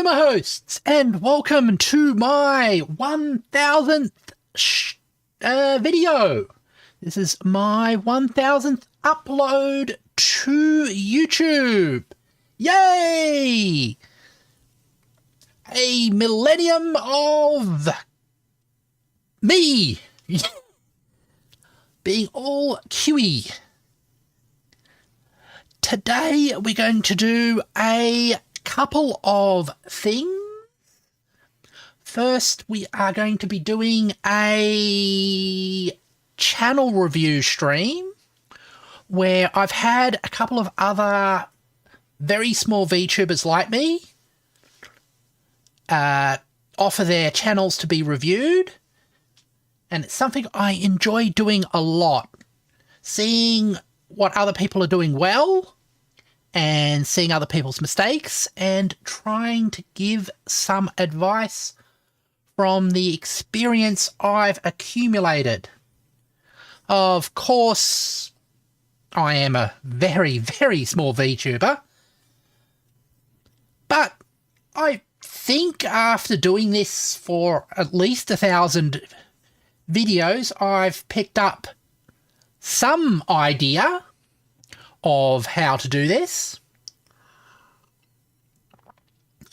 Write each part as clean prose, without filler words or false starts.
Hello, my hosts, and welcome to my 1000th video. This is my 1000th upload to YouTube. Yay! A millennium of me being all QE. Today we're going to do a couple of things. First, we are going to be doing a channel review stream where I've had a couple of other very small VTubers like me offer their channels to be reviewed, and it's something I enjoy doing a lot. Seeing what other people are doing well and seeing other people's mistakes and trying to give some advice from the experience I've accumulated. Of course, I am a very, very small VTuber, but I think after doing this for at least 1,000 videos, I've picked up some idea of how to do this.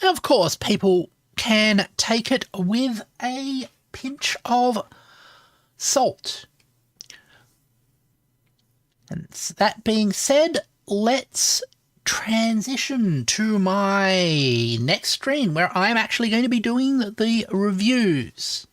Of course, people can take it with a pinch of salt. And that being said, let's transition to my next stream where I'm actually going to be doing the reviews.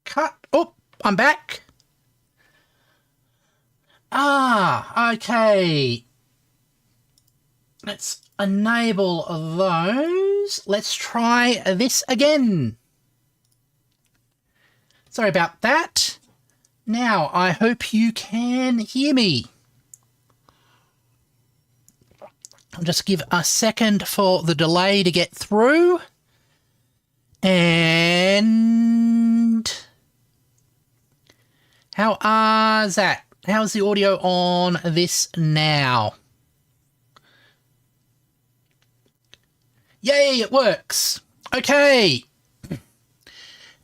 Cut. Oh, I'm back. Okay. Let's enable those. Let's try this again. Sorry about that. Now, I hope you can hear me. I'll just give a second for the delay to get through. And how's that? How's the audio on this now? Yay, it works. Okay.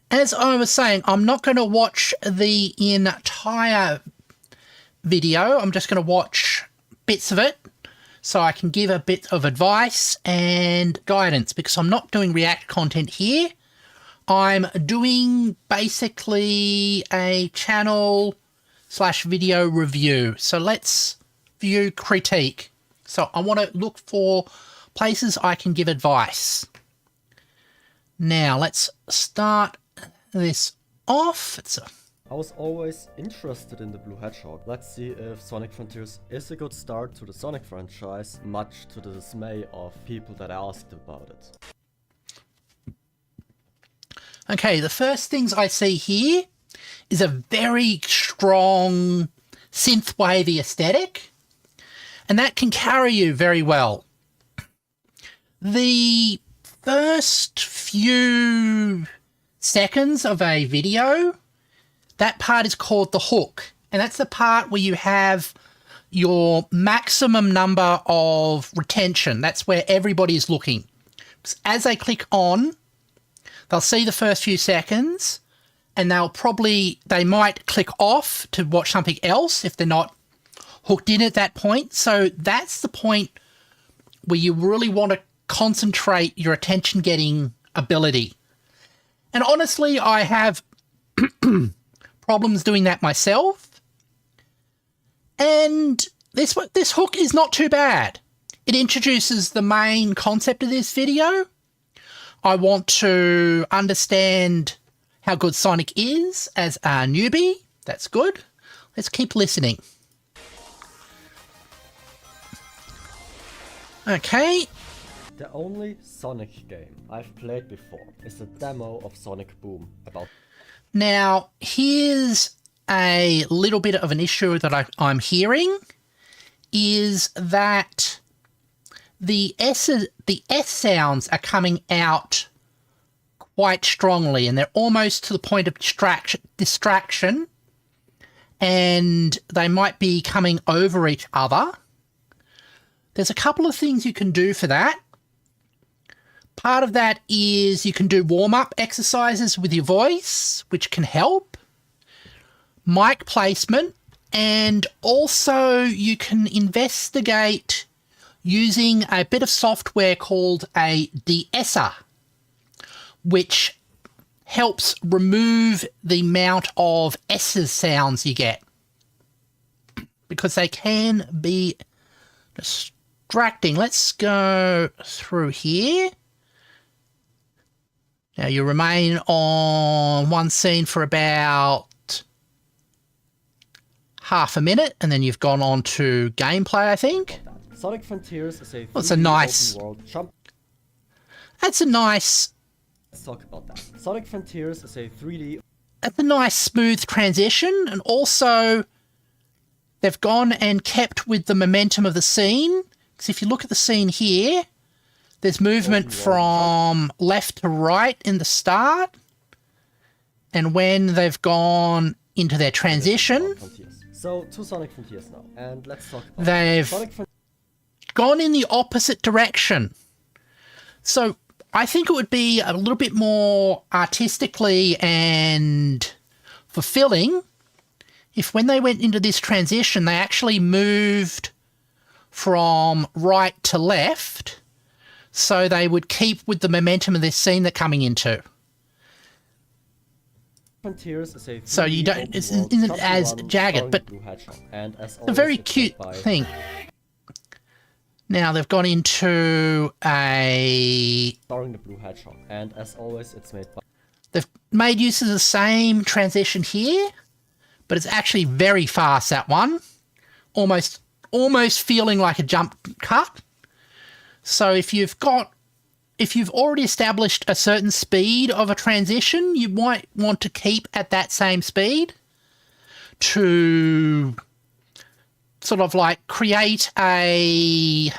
As I was saying, I'm not going to watch the entire video. I'm just going to watch bits of it so I can give a bit of advice and guidance, because I'm not doing React content here. I'm doing basically a channel/video review. So let's view critique. So I want to look for places I can give advice. Now let's start this off. I was always interested in the Blue Hedgehog. Let's see if Sonic Frontiers is a good start to the Sonic franchise, much to the dismay of people that asked about it. Okay, the first things I see here is a very strong synthwavy aesthetic, and that can carry you very well. The first few seconds of a video, that part is called the hook, and that's the part where you have your maximum number of retention. That's where everybody is looking. As they click on, they'll see the first few seconds, and they might click off to watch something else if they're not hooked in at that point. So that's the point where you really want to concentrate your attention getting ability. And honestly, I have problems doing that myself. And this hook is not too bad. It introduces the main concept of this video. I want to understand how good Sonic is as a newbie. That's good. Let's keep listening. Okay. The only Sonic game I've played before is a demo of Sonic Boom about... Now, here's a little bit of an issue that I'm hearing, is that the S sounds are coming out quite strongly, and they're almost to the point of distraction, and they might be coming over each other. There's a couple of things you can do for that. Part of that is you can do warm-up exercises with your voice, which can help. Mic placement, and also you can investigate using a bit of software called a de-esser, which helps remove the amount of S's sounds you get, because they can be distracting. Let's go through here. Now you remain on one scene for about half a minute, and then you've gone on to gameplay, I think. Sonic Frontiers is a That's a nice... open world jump. That's a nice... Let's talk about that. Sonic Frontiers is a 3D... That's a nice smooth transition, and also they've gone and kept with the momentum of the scene. Because if you look at the scene here, there's movement from left to right in the start, and when they've gone into their transition, so to Sonic Frontiers now, and let's talk about they've gone in the opposite direction. So I think it would be a little bit more artistically and fulfilling if when they went into this transition, they actually moved from right to left, so they would keep with the momentum of this scene they're coming into. Frontiers is a so you don't, isn't as jagged, but it's a very cute thing. Now they've gone into starring the Blue Hedgehog, and as always, it's made by... They've made use of the same transition here, but it's actually very fast, that one. Almost feeling like a jump cut. So if you've already established a certain speed of a transition, you might want to keep at that same speed to sort of like create a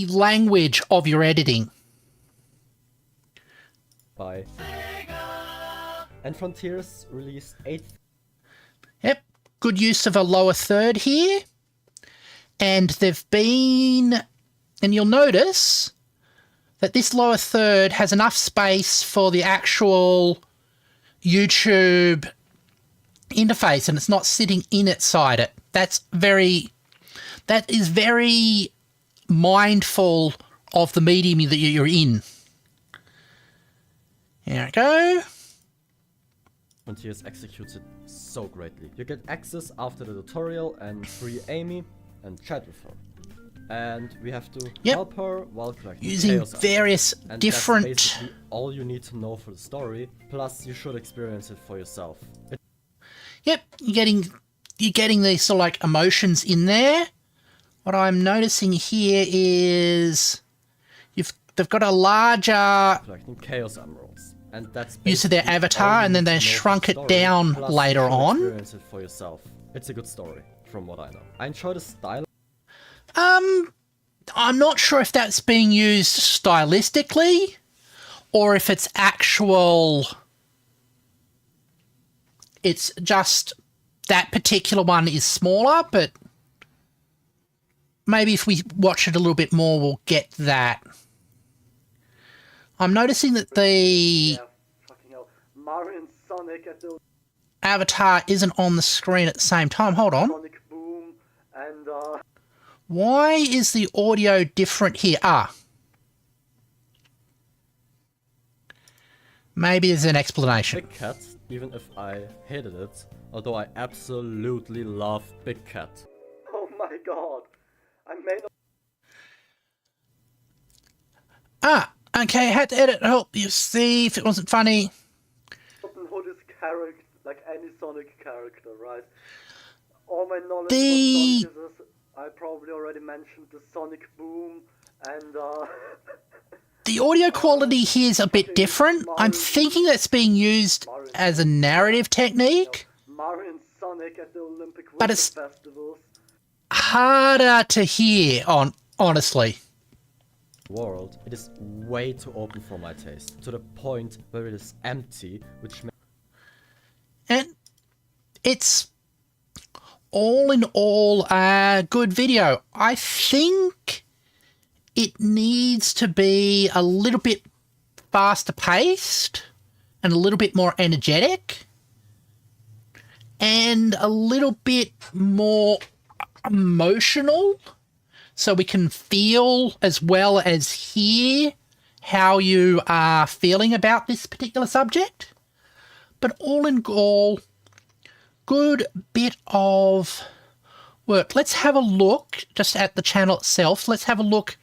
language of your editing. By and Frontiers released 8th. Yep, good use of a lower third here. And they've been, and you'll notice that this lower third has enough space for the actual YouTube interface, and it's not sitting inside it. That's very that is very mindful of the medium that you're in. There we go. Frontiers executes it so greatly. You get access after the tutorial and free Amy and chat with her. And we have to help her while collecting using chaos various and different... that's basically all you need to know for the story, plus you should experience it for yourself. Yep, you're getting these sort of like emotions in there. What I'm noticing here is they've got a larger Collecting chaos emeralds. And that's use of their avatar, and then they shrunk it down later on. Experience it for yourself. It's a good story, from what I know. I enjoy the style. I'm not sure if that's being used stylistically, or if it's actual... It's just that particular one is smaller, but maybe if we watch it a little bit more, we'll get that. I'm noticing that the Mario and Sonic at the avatar isn't on the screen at the same time. Hold on. Sonic Boom and Why is the audio different here? Maybe there's an explanation. Big Cat, even if I hated it, although I absolutely love Big Cat. oh my god, I made Okay, I had to edit to help you see if it wasn't funny. Robin Hood's character, like any Sonic character, right? All my knowledge The- of Sonic is, I probably already mentioned the Sonic Boom and The audio quality here is a bit different. I'm thinking that's being used as a narrative technique. Mario and Sonic at the Olympic But Winter it's- Festivals. Harder to hear, honestly. World, it is way too open for my taste, to the point where it is empty, which makes And it's all in all a good video. I think it needs to be a little bit faster paced and a little bit more energetic and a little bit more emotional, so we can feel as well as hear how you are feeling about this particular subject. But all in all, good bit of work. Let's have a look just at the channel itself. Let's have a look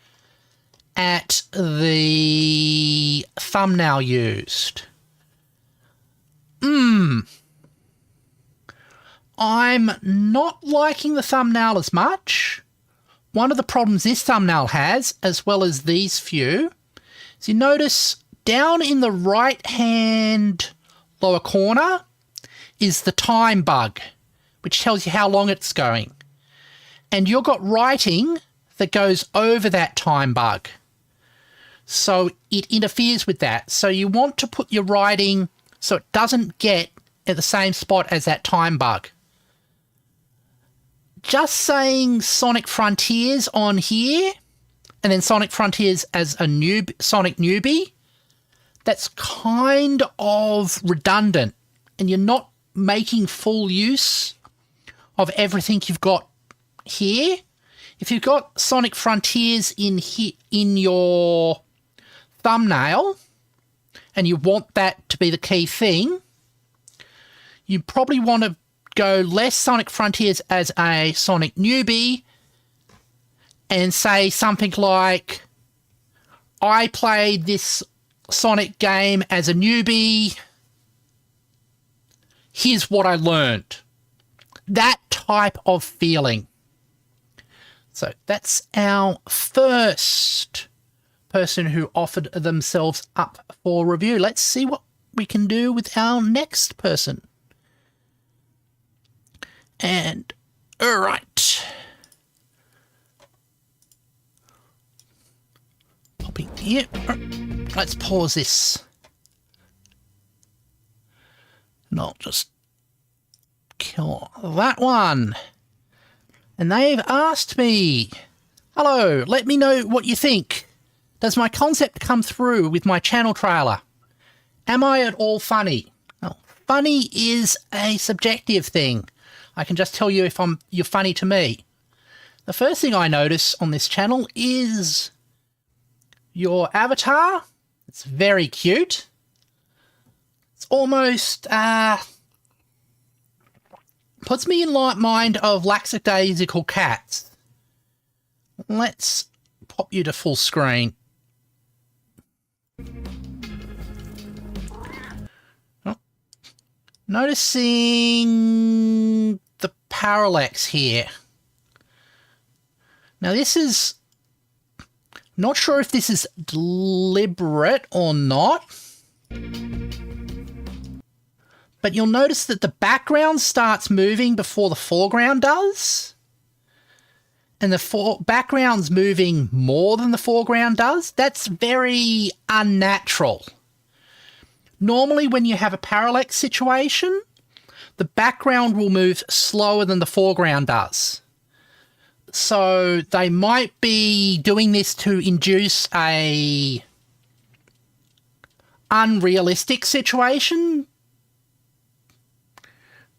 at the thumbnail used. I'm not liking the thumbnail as much. One of the problems this thumbnail has, as well as these few, is you notice down in the right-hand lower corner is the time bug, which tells you how long it's going. And you've got writing that goes over that time bug. So it interferes with that. So you want to put your writing so it doesn't get at the same spot as that time bug. Just saying Sonic Frontiers on here, and then Sonic Frontiers as a Sonic newbie, that's kind of redundant, and you're not making full use of everything you've got here. If you've got Sonic Frontiers in your thumbnail, and you want that to be the key thing, you probably want to go less Sonic Frontiers as a Sonic newbie and say something like, I played this Sonic game as a newbie, here's what I learned. That type of feeling. So that's our first person who offered themselves up for review. Let's see what we can do with our next person. And, all right. Popping here. Let's pause this. And I'll just kill that one. And they've asked me, hello, let me know what you think. Does my concept come through with my channel trailer? Am I at all funny? Well, funny is a subjective thing. I can just tell you if you're funny to me. the first thing I notice on this channel is your avatar. It's very cute. It's almost, puts me in mind of lackadaisical cats. Let's pop you to full screen. Oh. Noticing the parallax here. Now this is, not sure if this is deliberate or not, but you'll notice that the background starts moving before the foreground does. And the background's moving more than the foreground does. That's very unnatural. Normally when you have a parallax situation, the background will move slower than the foreground does. So they might be doing this to induce a unrealistic situation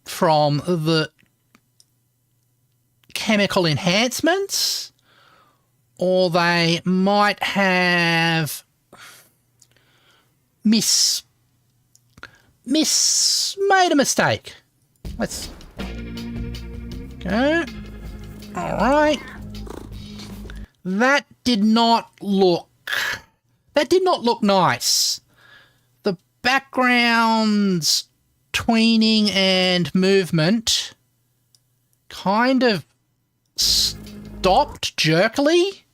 from the chemical enhancements, or they might have made a mistake. Let's go. All right. That did not look nice. The background's tweening and movement kind of stopped jerkily.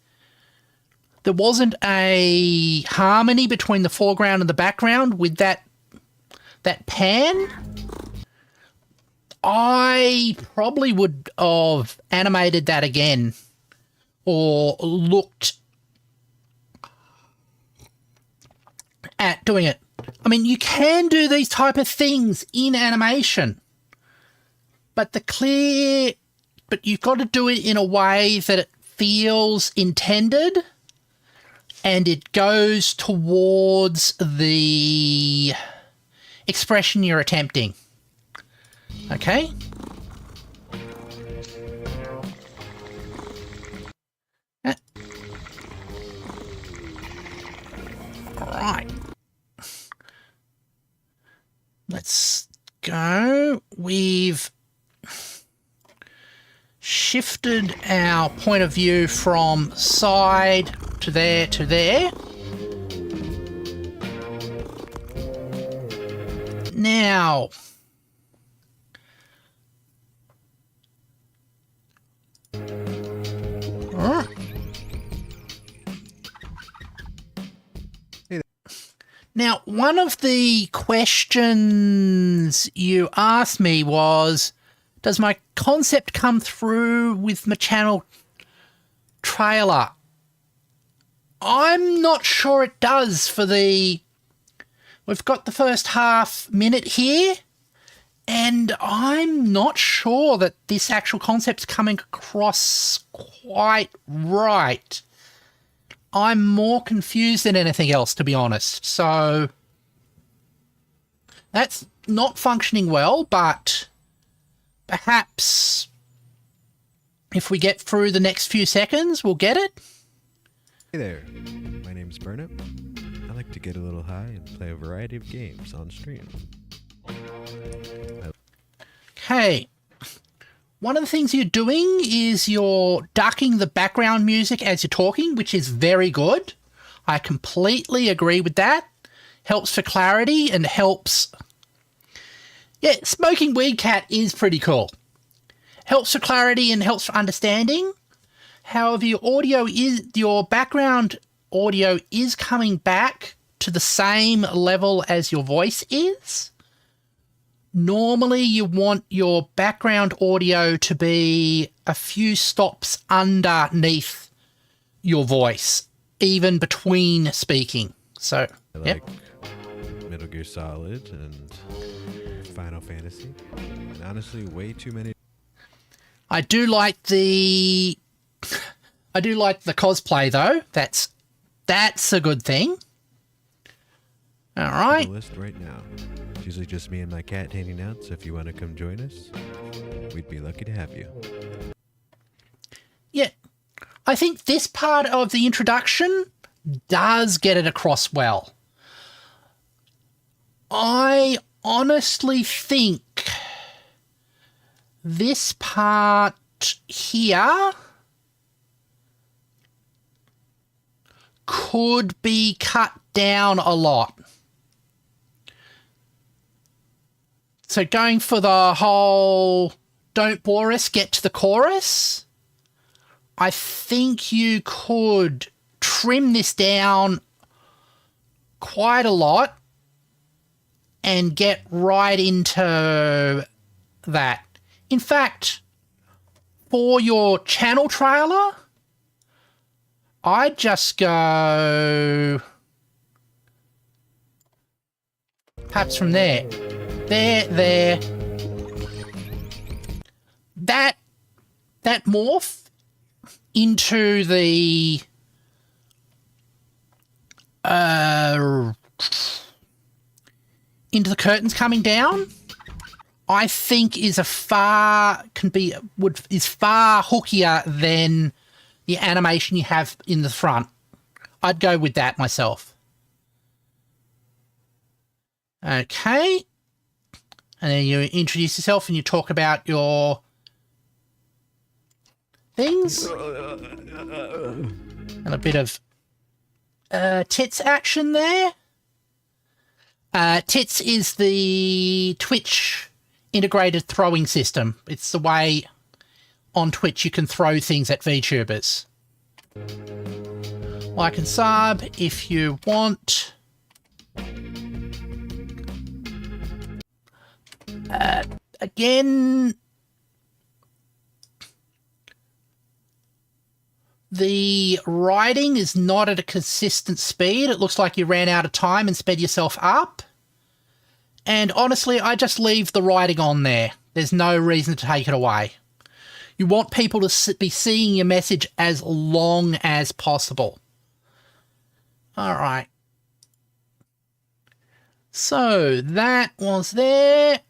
There wasn't a harmony between the foreground and the background with that pan. I probably would have animated that again or looked at doing it. I mean, you can do these type of things in animation, but you've got to do it in a way that it feels intended and it goes towards the expression you're attempting. Okay? All right. Let's go. We've shifted our point of view from side to there to there. Now, now, one of the questions you asked me was, does my concept come through with my channel trailer? I'm not sure it does for the... We've got the first half minute here, and I'm not sure that this actual concept's coming across quite right. I'm more confused than anything else, to be honest. So that's not functioning well, but perhaps if we get through the next few seconds, we'll get it. Hey there, my name's Burnip. I like to get a little high and play a variety of games on stream. Okay. One of the things you're doing is you're ducking the background music as you're talking, which is very good. I completely agree with that. Helps for clarity and helps... Yeah, Smoking Weed Cat is pretty cool. Helps for clarity and helps for understanding. However, your background audio is coming back to the same level as your voice is. Normally, you want your background audio to be a few stops underneath your voice, even between speaking. So, I like Metal Gear Solid and Final Fantasy. And honestly, way too many. I do like the cosplay though. That's a good thing. All right. The list right now. It's usually just me and my cat hanging out, so if you want to come join us, we'd be lucky to have you. Yeah, I think this part of the introduction does get it across well. I honestly think this part here could be cut down a lot. So going for the whole don't bore us, get to the chorus, I think you could trim this down quite a lot and get right into that. In fact, for your channel trailer, I'd just go perhaps from there. There. That morph into the curtains coming down, I think is far hookier than the animation you have in the front. I'd go with that myself. Okay. And then you introduce yourself and you talk about your things. And a bit of tits action there. Tits is the Twitch integrated throwing system. It's the way on Twitch you can throw things at VTubers. Like and sub if you want. Again, the writing is not at a consistent speed. It looks like you ran out of time and sped yourself up. And honestly, I just leave the writing on there. There's no reason to take it away. You want people to be seeing your message as long as possible. All right. So that was there.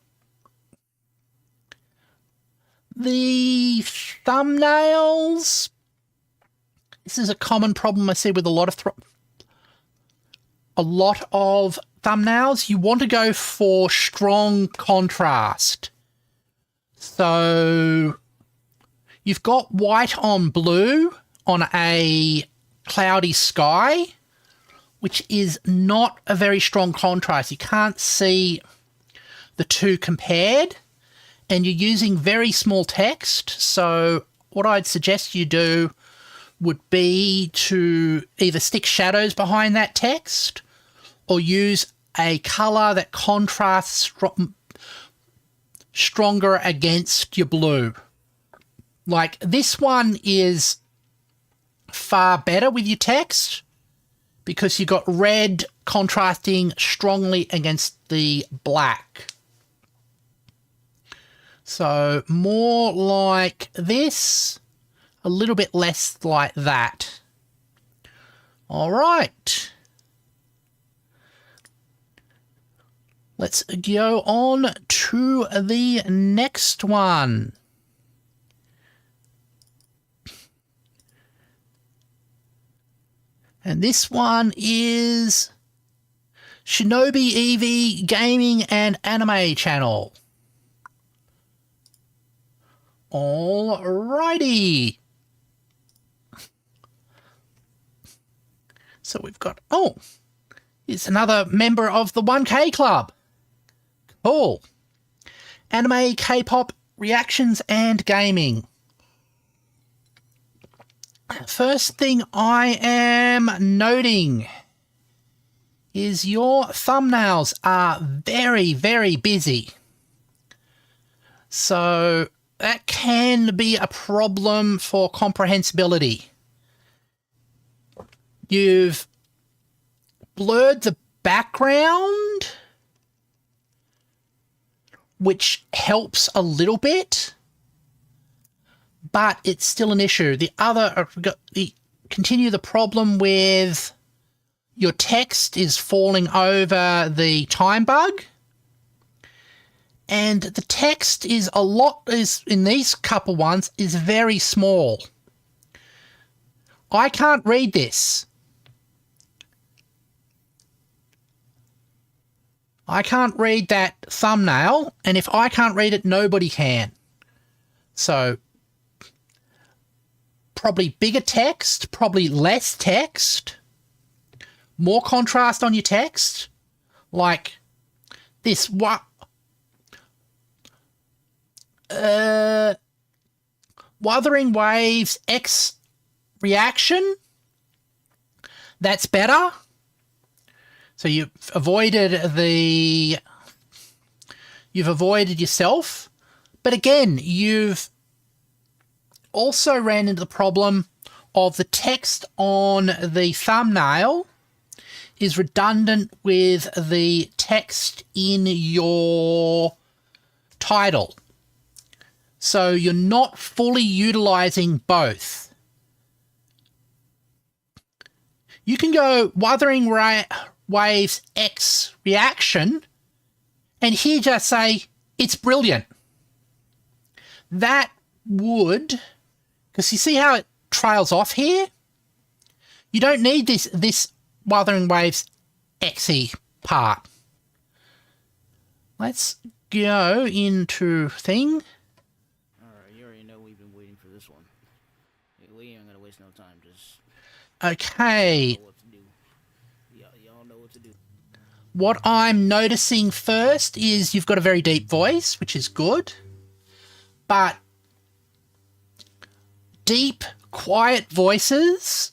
The thumbnails. This is a common problem I see with a lot of thumbnails. You want to go for strong contrast. So you've got white on blue on a cloudy sky, which is not a very strong contrast. You can't see the two compared, and you're using very small text. So what I'd suggest you do would be to either stick shadows behind that text or use a color that contrasts stronger against your blue. Like this one is far better with your text because you got red contrasting strongly against the black. So more like this, a little bit less like that. All right. Let's go on to the next one. And this one is Shinobi Eevee Gaming and Anime Channel. Alrighty. So we've got, it's another member of the 1K Club. Cool. Anime, K-pop, reactions, and gaming. First thing I am noting is your thumbnails are very, very busy. So that can be a problem for comprehensibility. You've blurred the background, which helps a little bit, but it's still an issue. Continue the problem with your text is falling over the time bug, and the text is in these couple ones is very small. I can't read this. I can't read that thumbnail, and if I can't read it, nobody can. So, probably bigger text, probably less text, more contrast on your text, like this. Wuthering Waves X reaction. That's better. So you've avoided yourself. But again, you've also ran into the problem of the text on the thumbnail is redundant with the text in your title. So you're not fully utilizing both. You can go Wuthering Waves X reaction and here just say, it's brilliant. That would, because you see how it trails off here? You don't need this Wuthering Waves XE part. Let's go into thing. Alright, you already know we've been waiting for this one. We ain't gonna waste no time, just Okay. know what to do. Y'all know what to do. What I'm noticing first is you've got a very deep voice, which is good. But deep, quiet voices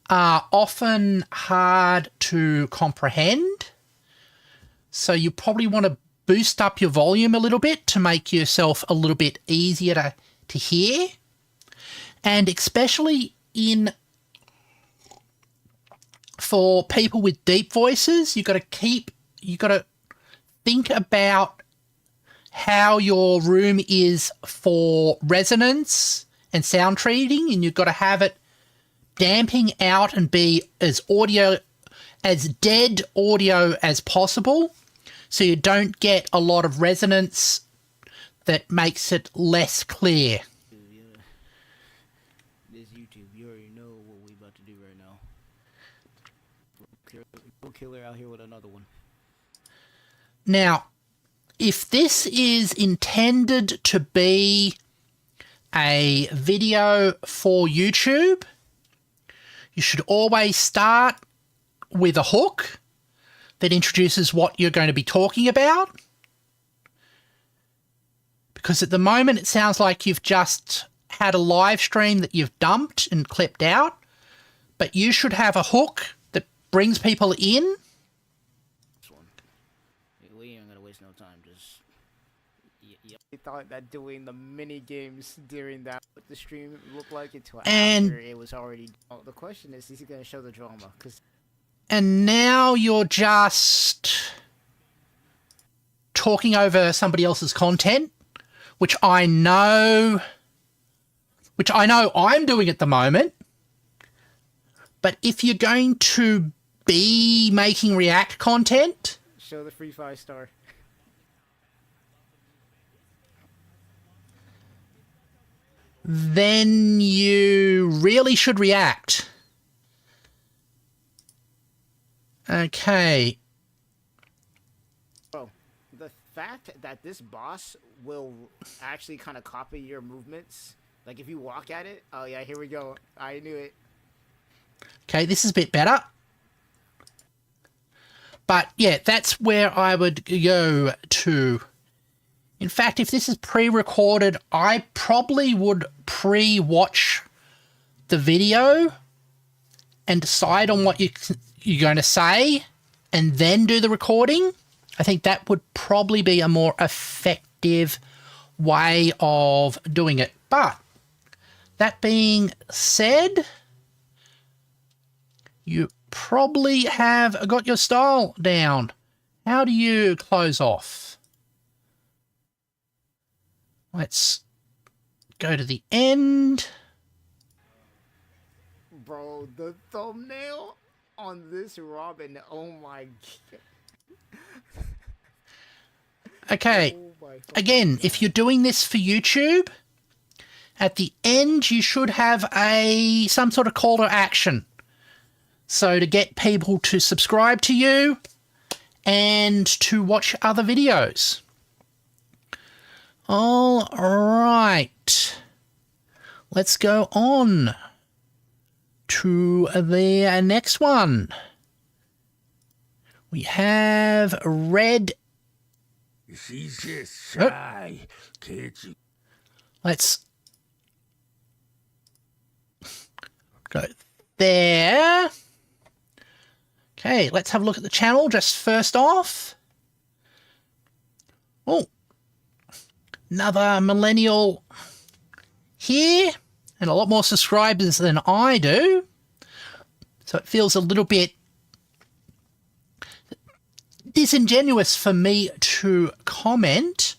are often hard to comprehend. So you probably want to boost up your volume a little bit to make yourself a little bit easier to hear. And especially for people with deep voices, you've got to think about how your room is for resonance and sound treating, and you've got to have it damping out and be as dead audio as possible, so you don't get a lot of resonance that makes it less clear. This YouTube, you already know what we about to do right now. Go killer out here with another one. Now, if this is intended to be a video for YouTube, you should always start with a hook that introduces what you're going to be talking about. Because at the moment it sounds like you've just had a live stream that you've dumped and clipped out, but you should have a hook that brings people in. This one. We ain't gonna waste no time, just I thought that doing the mini games during that with the stream looked like it to And- after it was already. Oh, the question is he gonna show the drama? Because And now you're just talking over somebody else's content, which I know I'm doing at the moment. But if you're going to be making React content, show the free 5-star. then you really should react. Okay. Bro, the fact that this boss will actually kind of copy your movements, like if you walk at it, oh yeah, here we go. I knew it. Okay, this is a bit better. But yeah, that's where I would go to. In fact, if this is pre-recorded, I probably would pre-watch the video and decide on what you're going to say and then do the recording. I think that would probably be a more effective way of doing it. But that being said, you probably have got your style down. How do you close off? Let's go to the end. Bro, the thumbnail on this Robin, oh my god. Okay, Oh my fucking again, God. if you're doing this for YouTube at the end you should have some sort of call to action. So to get people to subscribe to you and to watch other videos. All right. Let's go on to the next one. We have Red. She's just shy, can't you? Let's go there. Okay, let's have a look at the channel just first off. Oh, another millennial here, and a lot more subscribers than I do. So it feels a little bit disingenuous for me to comment.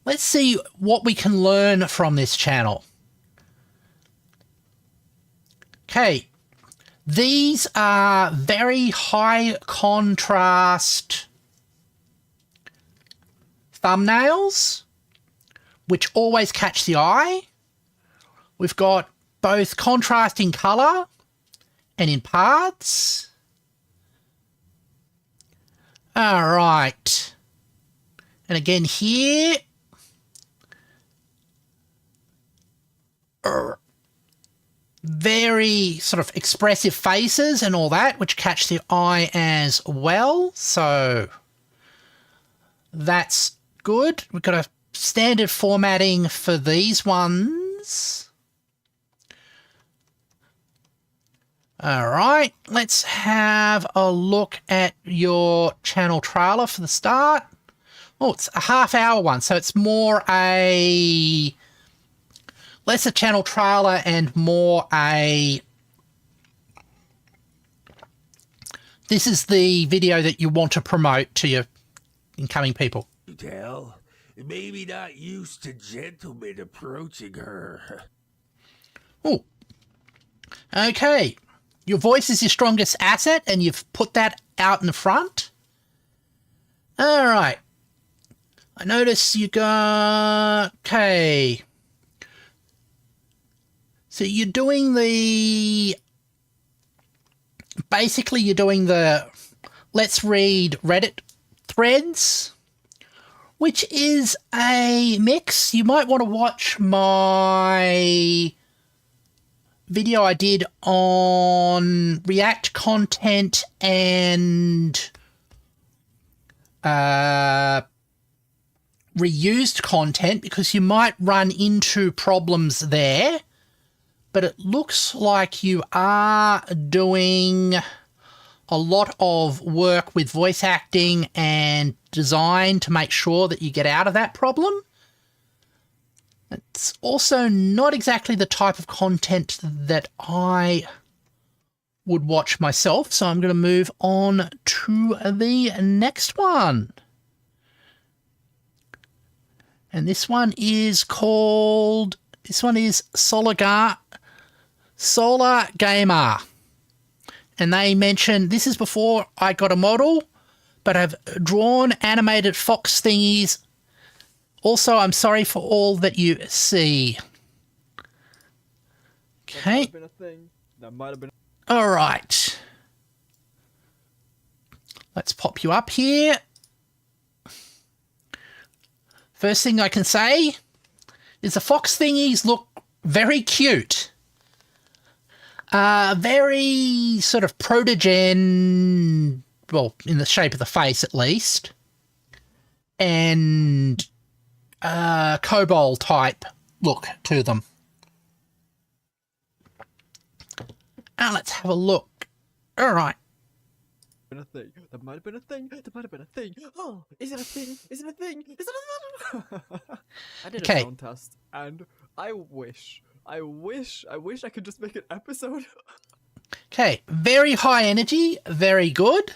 Let's see what we can learn from this channel. Okay, these are very high contrast thumbnails, which always catch the eye. We've got both contrast in colour and in parts. All right. And again here, very sort of expressive faces and all that, which catch the eye as well. So that's good. We've got a standard formatting for these ones. All right, let's have a look at your channel trailer for the start. Oh, it's a half-hour one, so it's more a less a channel trailer and more a this is the video that you want to promote to your incoming people. You tell? Maybe not used to gentlemen approaching her. Oh, okay. Your voice is your strongest asset, and you've put that out in the front. All right. I notice you got... Okay. So you're doing the... Basically, you're doing the Let's Read Reddit threads, which is a mix. You might want to watch my video I did on React content and reused content, because you might run into problems there. But it looks like you are doing a lot of work with voice acting and design to make sure that you get out of that problem. It's also not exactly the type of content that I would watch myself, so I'm going to move on to the next one. And this one is called... This one is Solar Gamer. And they mentioned, this is before I got a model, but I've drawn animated fox thingies. Also, I'm sorry for all that you see. Okay. That might have been a thing. That might have been. All right. Let's pop you up here. First thing I can say is the fox thingies look very cute. Very sort of protogen, well, in the shape of the face at least. And COBOL type look to them. Now let's have a look. All right. Been a thing. That might have been a thing. That might have been a thing. Oh, is it a thing? Is it a thing? Is it a thing? I did Okay. a sound test, and I wish I could just make an episode. Okay, very high energy, very good.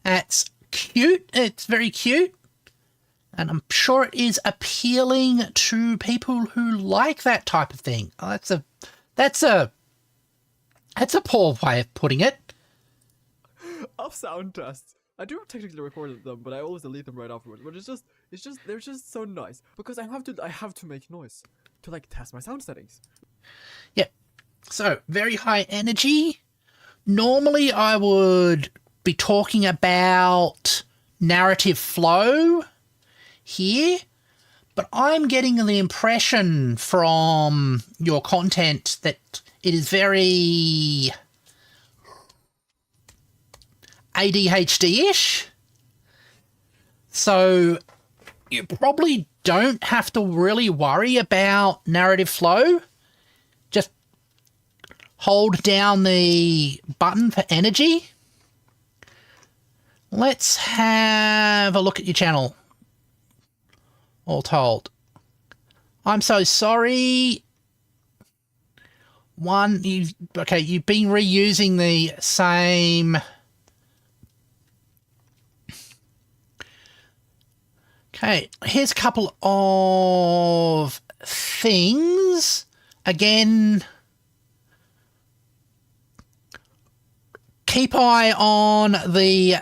That's cute. It's very cute. And I'm sure it is appealing to people who like that type of thing. Oh, that's a poor way of putting it. I'll sound test. I do technically record them, but I always delete them right afterwards. But they're just so nice because I have to make noise to like test my sound settings. Yeah. So, very high energy. Normally I would be talking about narrative flow here, but I'm getting the impression from your content that it is very ADHD-ish. So you probably don't have to really worry about narrative flow. Just hold down the button for energy. Let's have a look at your channel. All told. I'm so sorry. You've been reusing the same. Okay, here's a couple of things. Again, keep eye on the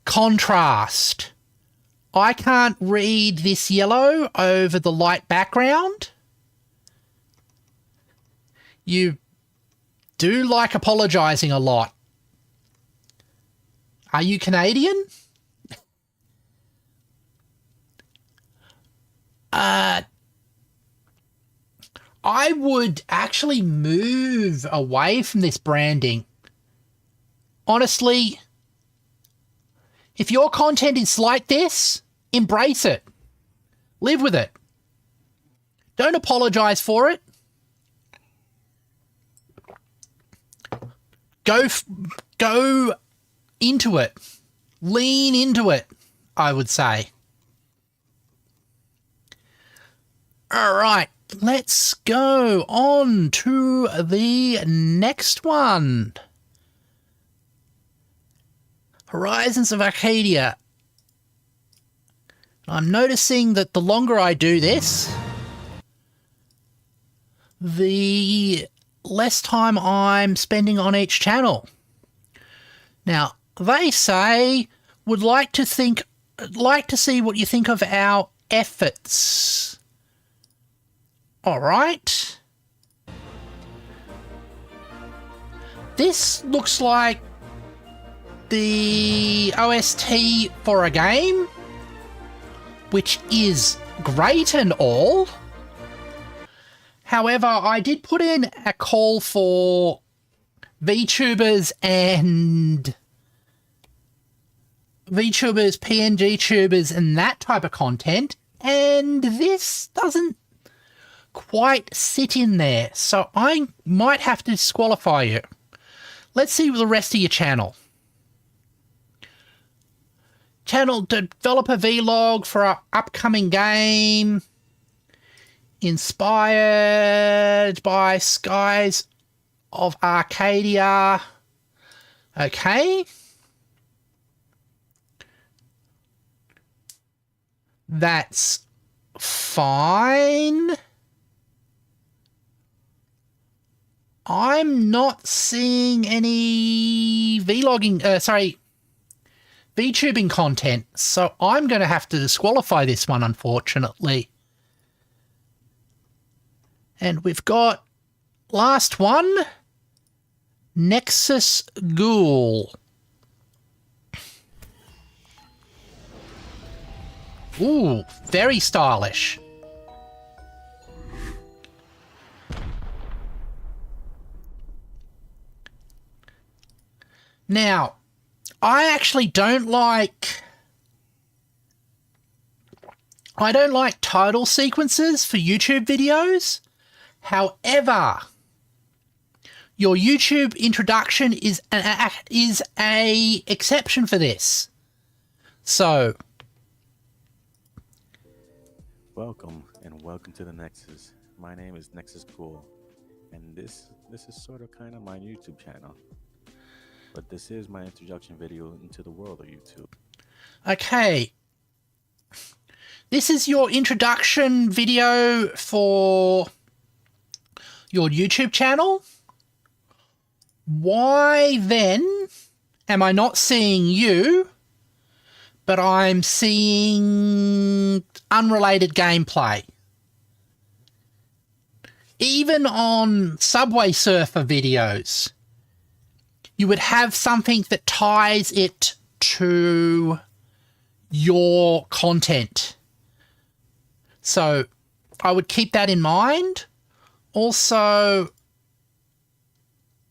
contrast. I can't read this yellow over the light background. You do like apologising a lot. Are you Canadian? I would actually move away from this branding. Honestly, if your content is like this, embrace it. Live with it. Don't apologise for it. Go into it. Lean into it, I would say. All right, let's go on to the next one. Horizons of Arcadia. I'm noticing that the longer I do this, the less time I'm spending on each channel. Now, they say would like to see what you think of our efforts. All right. This looks like the OST for a game, which is great and all. However, I did put in a call for VTubers and VTubers, PNG tubers and that type of content, and this doesn't quite sit in there, so I might have to disqualify you. Let's see the rest of your channel. Channel developer vlog for our upcoming game. Inspired by Skies of Arcadia. Okay. That's fine. I'm not seeing any VTubing content, so I'm going to have to disqualify this one, unfortunately. And we've got last one, Nexus Ghoul. Ooh, very stylish. Now, I actually don't like title sequences for YouTube videos. However, your YouTube introduction is a exception for this. So, welcome to the Nexus. My name is Nexus Cool, and this is sort of kind of my YouTube channel. But this is my introduction video into the world of YouTube. Okay. This is your introduction video for your YouTube channel. Why then am I not seeing you, but I'm seeing unrelated gameplay. Even on Subway Surfer videos, you would have something that ties it to your content. So I would keep that in mind. Also,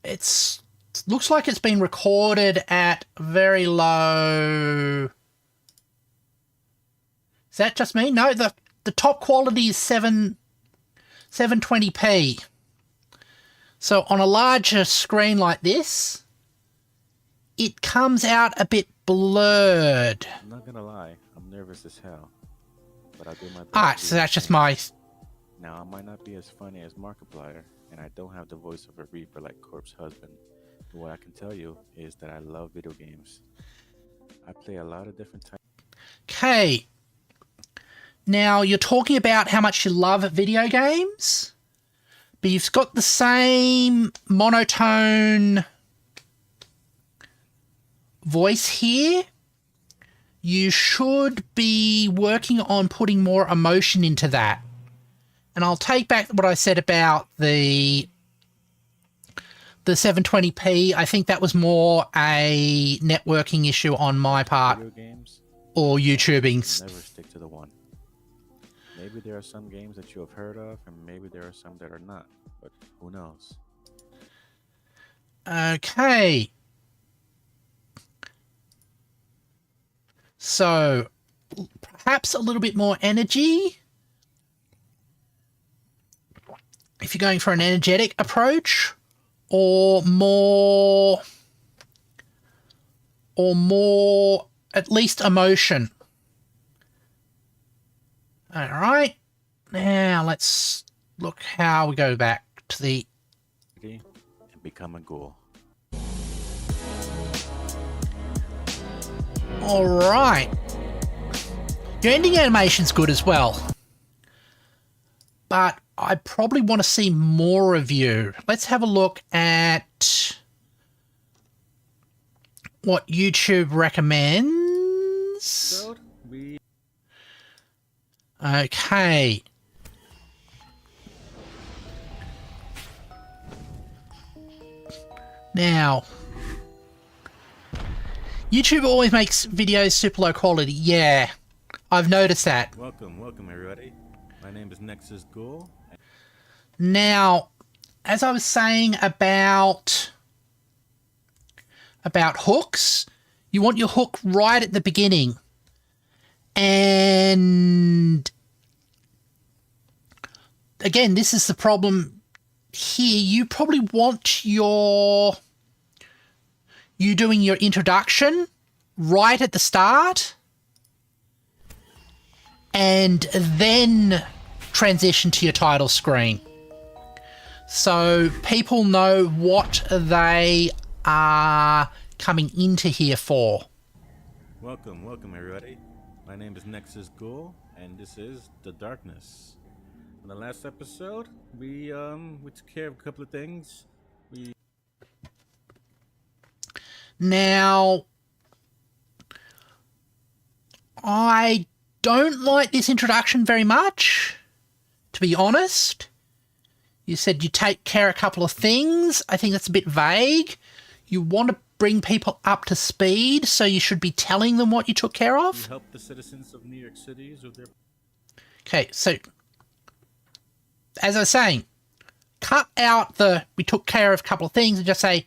it looks like it's been recorded at very low. Is that just me? No, the top quality is 720p. So on a larger screen like this, it comes out a bit blurred. I'm not gonna lie, I'm nervous as hell. But I'll do my best. Alright, so that's just my... Now, I might not be as funny as Markiplier, and I don't have the voice of a reaper like Corpse Husband. But what I can tell you is that I love video games. I play a lot of different types. Okay. Now, you're talking about how much you love video games, but you've got the same monotone voice here. You should be working on putting more emotion into that. And I'll take back what I said about the 720p. I think that was more a networking issue on my part. Video games, or YouTubing. never stick to the one. Maybe there are some games that you have heard of, and maybe there are some that are not. But who knows? Okay. So, perhaps a little bit more energy. If you're going for an energetic approach, or more, at least emotion. All right. Now let's look how we go back to the... And become a ghoul. All right. Your ending animation's good as well. But I probably want to see more of you. Let's have a look at what YouTube recommends. Okay. Now, YouTube always makes videos super low quality. Yeah, I've noticed that. Welcome everybody. My name is Nexus Ghoul. Now, as I was saying about hooks, you want your hook right at the beginning. And again, this is the problem here. You probably want you doing your introduction right at the start and then transition to your title screen. So people know what they are coming into here for. Welcome everybody. My name is Nexus Ghoul, and this is The Darkness. In the last episode, we took care of a couple of things. Now, I don't like this introduction very much, to be honest. You said you take care of a couple of things. I think that's a bit vague. You want to bring people up to speed, so you should be telling them what you took care of. We help the citizens of New York City with their... Okay, so as I was saying, cut out we took care of a couple of things and just say,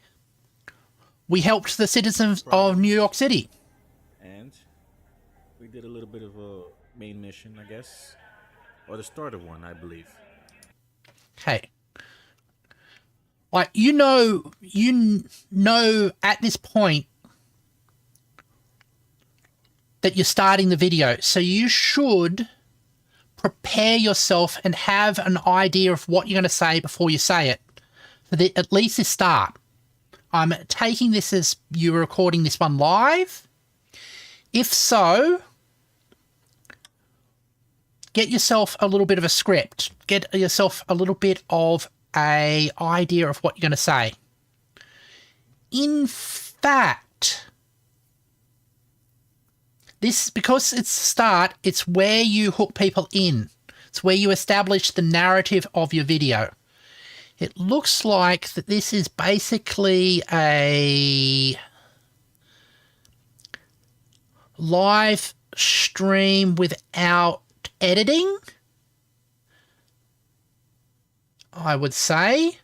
we helped the citizens of New York City. And we did a little bit of a main mission, I guess. Or the start of one, I believe. Okay. Like, you know at this point that you're starting the video, so you should prepare yourself and have an idea of what you're going to say before you say it. For at least the start. I'm taking this as you're recording this one live. If so, get yourself a little bit of a script. Get yourself a little bit of an idea of what you're going to say. In fact, start. This, because it's the start, it's where you hook people in. It's where you establish the narrative of your video. It looks like that this is basically a live stream without editing, I would say.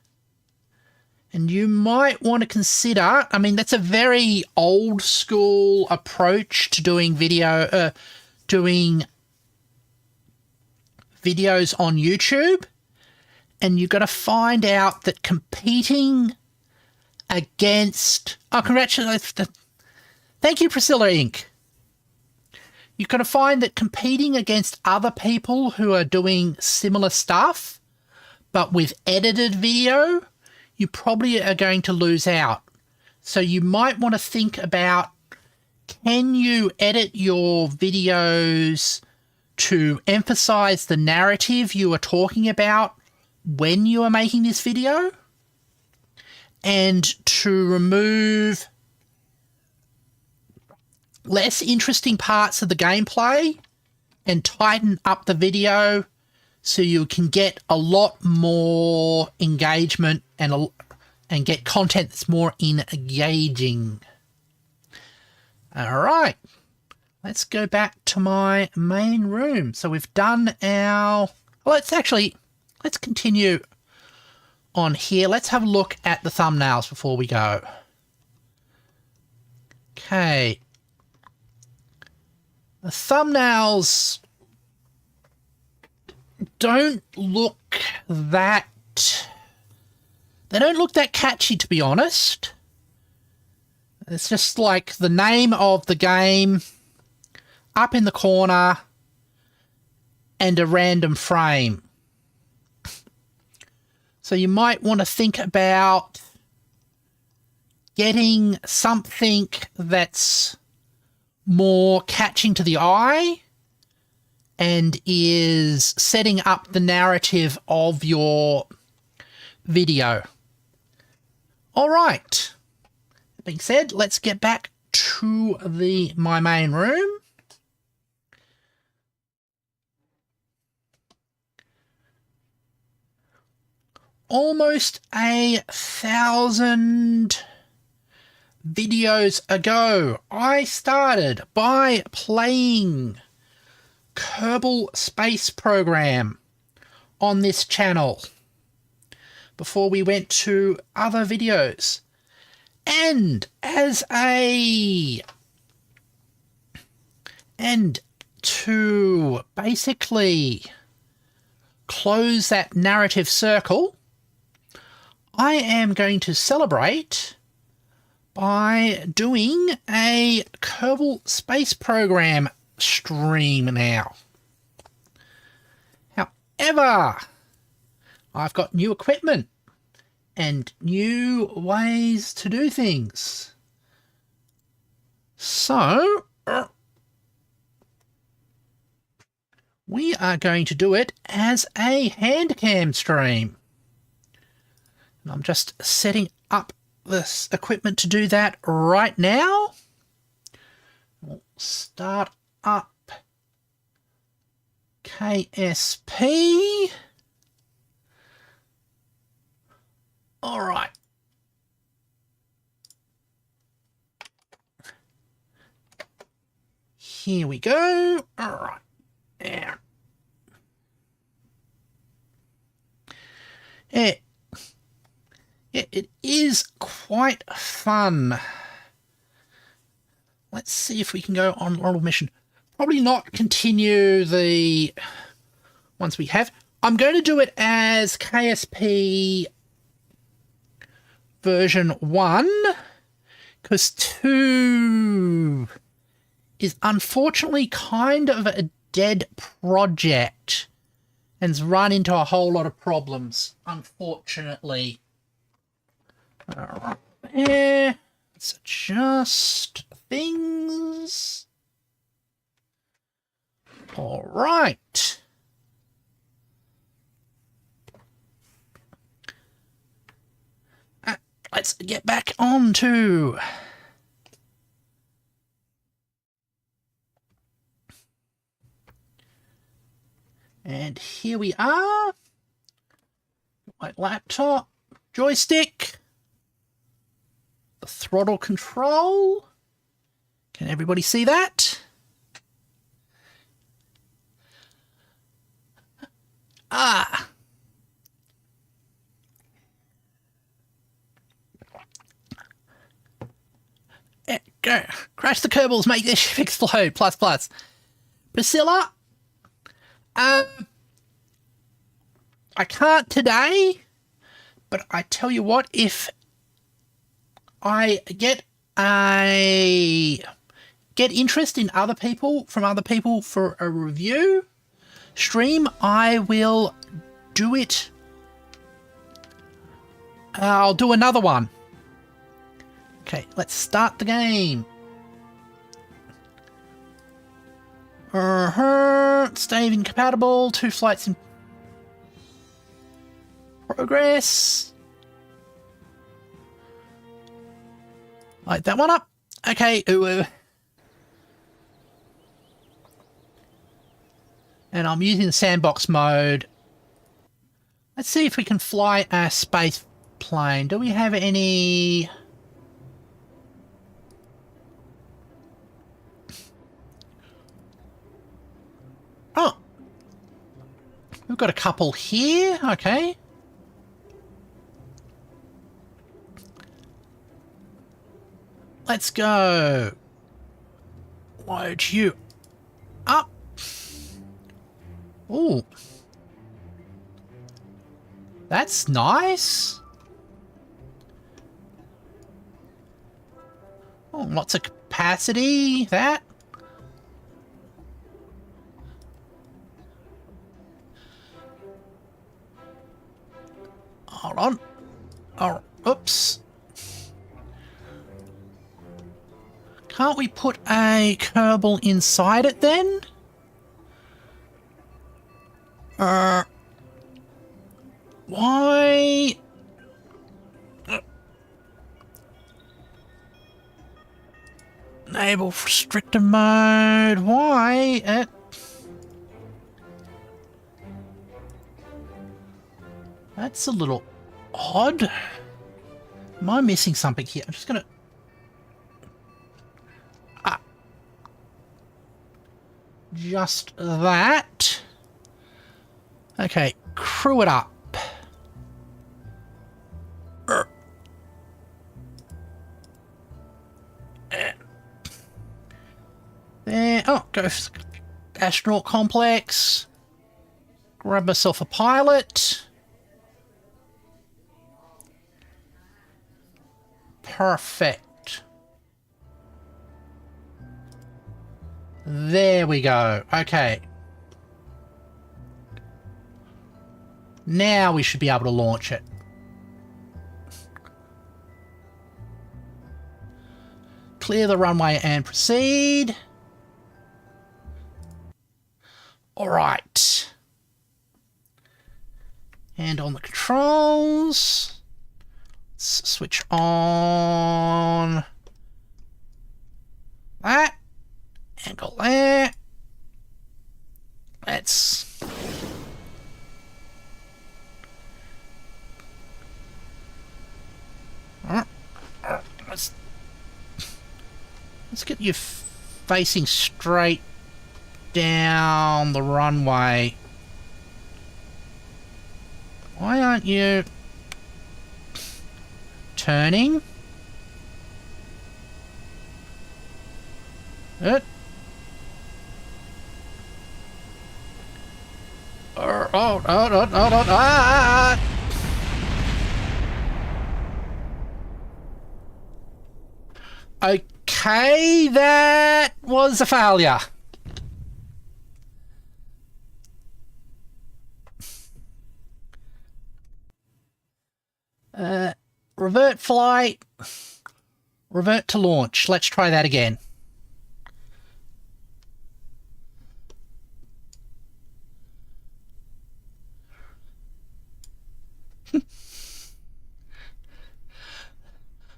And you might want to consider, I mean, that's a very old school approach to doing videos on YouTube. And you've got to find out that competing against, oh, congratulations. Thank you, Priscilla Inc. You've got to find that competing against other people who are doing similar stuff, but with edited video, you probably are going to lose out. So you might want to think about, can you edit your videos to emphasize the narrative you are talking about when you are making this video, and to remove less interesting parts of the gameplay and tighten up the video so you can get a lot more engagement and get content that's more engaging. All right, let's go back to my main room. So we've done our, let's continue on here. Let's have a look at the thumbnails before we go. Okay. The thumbnails don't look that catchy, to be honest. It's just like the name of the game up in the corner and a random frame. So you might want to think about getting something that's more catching to the eye and is setting up the narrative of your video. All right. That being said, let's get back to my main room. Almost 1,000 videos ago, I started by playing Kerbal Space Program on this channel before we went to other videos. And to basically close that narrative circle, I am going to celebrate by doing a Kerbal Space Program stream now. However, I've got new equipment and new ways to do things. So we are going to do it as a Handcam stream. And I'm just setting up this equipment to do that right now. We'll start up KSP. All right. Here we go. All right. There. It is quite fun. Let's see if we can go on a little mission. Probably not continue the ones we have. I'm going to do it as KSP version 1, because 2 is unfortunately kind of a dead project and has run into a whole lot of problems, unfortunately. All right, let's adjust things. All right. Let's get back on to And here we are. My laptop, joystick, the throttle control. Can everybody see that? Ah. Go. Crash the Kerbals, make this ship explode. Plus, plus. Priscilla? I can't today, but I tell you what, if I get interest in other people, from other people for a review stream, I will do it. I'll do another one. Okay, let's start the game. Stave incompatible, 2 flights in progress. Light that one up. Okay, and I'm using the sandbox mode. Let's see if we can fly a space plane. Do we have any... Oh, we've got a couple here. Okay. Let's go. Load you up. Ooh. That's nice. Oh, lots of capacity. That. Hold on. Oh, oops. Can't we put a Kerbal inside it then? Why? Enable restrictor mode. Why? That's a little odd. Am I missing something here? I'm just gonna... just that. Okay, crew it up. There. Oh, go astronaut complex. Grab myself a pilot. Perfect. There we go. Okay. Now we should be able to launch it. Clear the runway and proceed. All right. And on the controls. Let's switch on that. Angle there. Let's... Let's get you facing straight down the runway. Why aren't you turning? It. Oh, ah! Okay, that was a failure. Revert flight. Revert to launch. Let's try that again.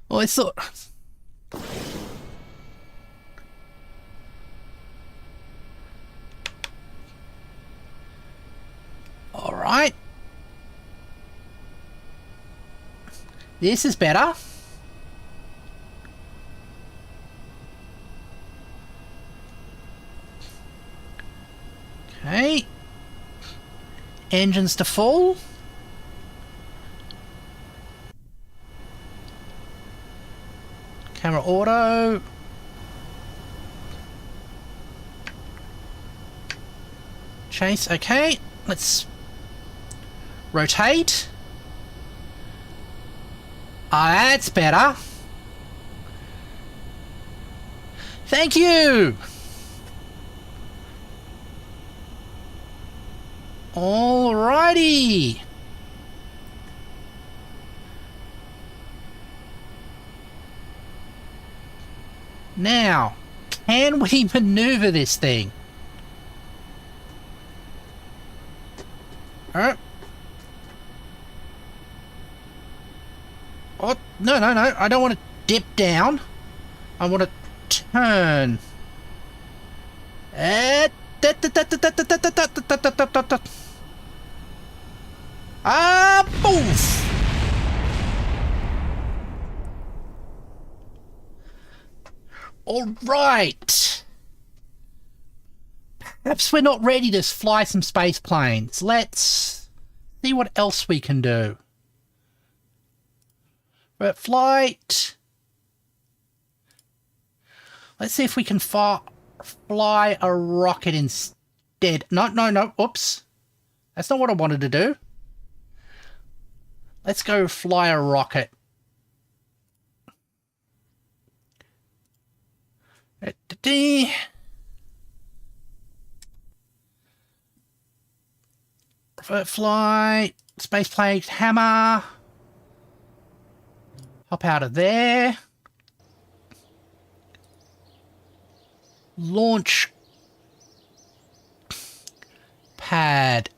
Well, I thought... This is better. Okay. Engines to full. Camera auto. Chase, okay. Let's rotate. Ah, that's better. Thank you. Alrighty. Now, can we maneuver this thing? Oh, no, no, no. I don't want to dip down. I want to turn. Ah, boof! All right. Perhaps we're not ready to fly some space planes. Let's see what else we can do. But flight. Let's see if we can fly a rocket instead. No, no, no. Oops. That's not what I wanted to do. Let's go fly a rocket. Flight, space plane, hammer. Hop out of there. Launch pad.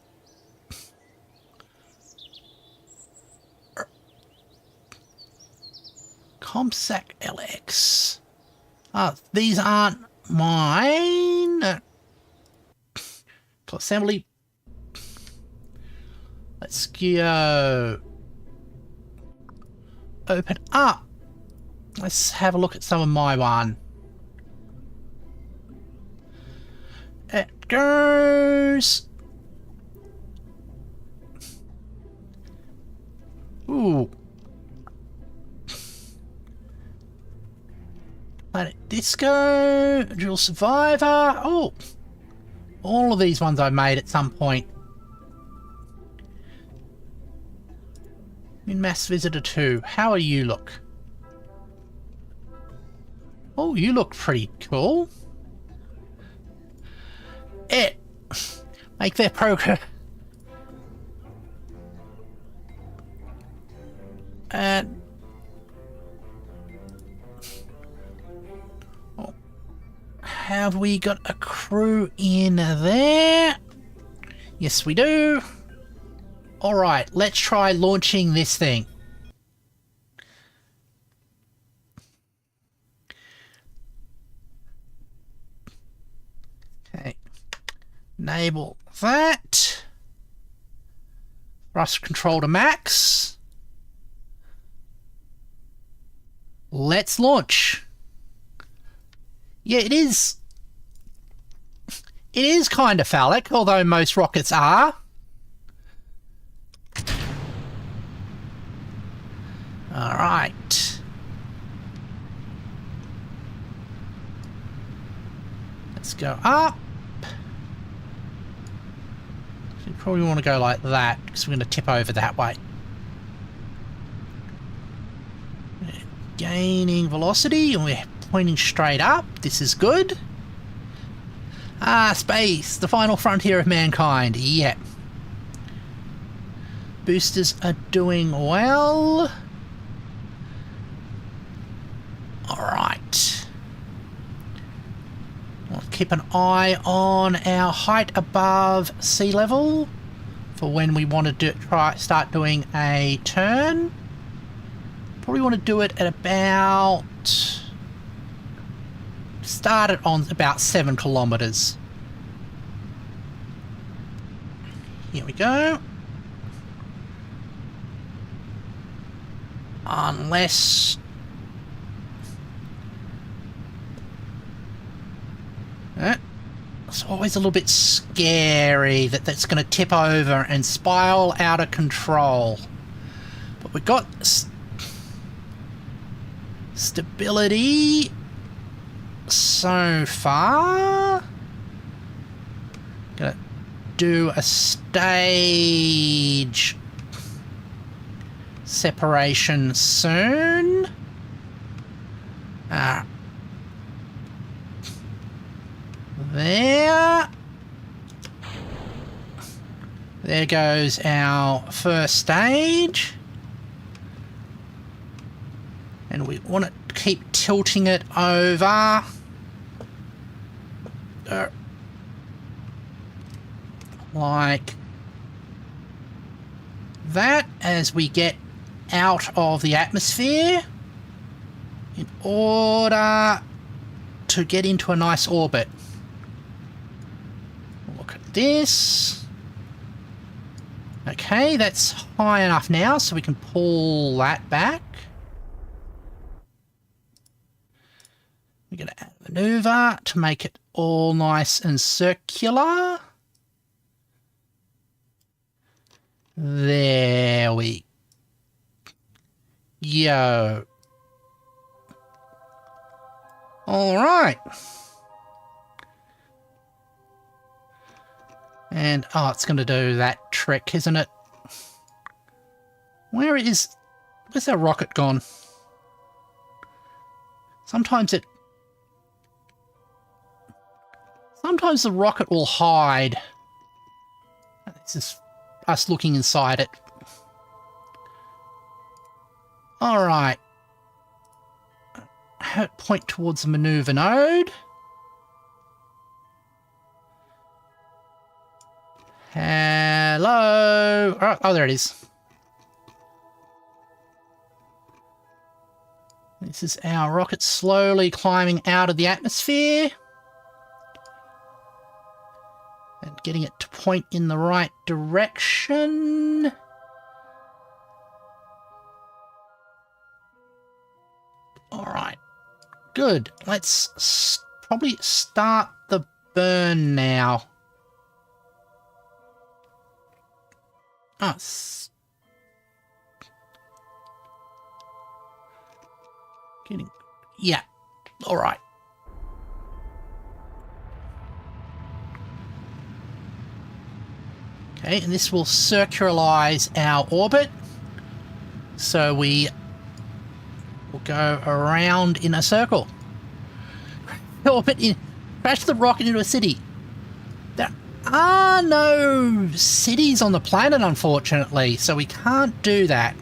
Comsac LX. Ah, these aren't mine. Assembly. Let's go. Open up. Let's have a look at some of my one. It goes. Ooh. Planet Disco, Dual Survivor. Oh, all of these ones I made at some point. Mass Visitor 2. How do you look? Oh, you look pretty cool. Make their progress. And have we got a crew in there? Yes, we do. Alright, let's try launching this thing. Okay. Enable that. Thrust control to max. Let's launch. Yeah, it is. It is kind of phallic, although most rockets are. Alright. Let's go up. So you probably want to go like that, because we're going to tip over that way. Gaining velocity, and we're pointing straight up. This is good. Ah, space, the final frontier of mankind. Yep. Boosters are doing well. Alright. We'll keep an eye on our height above sea level for when we want to start doing a turn. Probably want to do it at about... Start it on about 7 kilometers. Here we go. Unless... It's always a little bit scary that that's going to tip over and spiral out of control. But we've got stability so far. Gonna do a stage separation soon. There goes our first stage. And we want to keep tilting it over. Like that as we get out of the atmosphere in order to get into a nice orbit. Look at this. Okay, that's high enough now, so we can pull that back. We're going to maneuver to make it all nice and circular. There we go. All right. And, oh, it's going to do that trick, isn't it? Where's our rocket gone? Sometimes the rocket will hide. This is us looking inside it. All right. Have it point towards the maneuver node. Hello. Oh, there it is. This is our rocket slowly climbing out of the atmosphere. And getting it to point in the right direction. All right. Good. Let's probably start the burn now. Oh, getting... Yeah. All right. Okay, and this will circularize our orbit. So we will go around in a circle. Crash the rocket into a city. There are no cities on the planet, unfortunately, so we can't do that.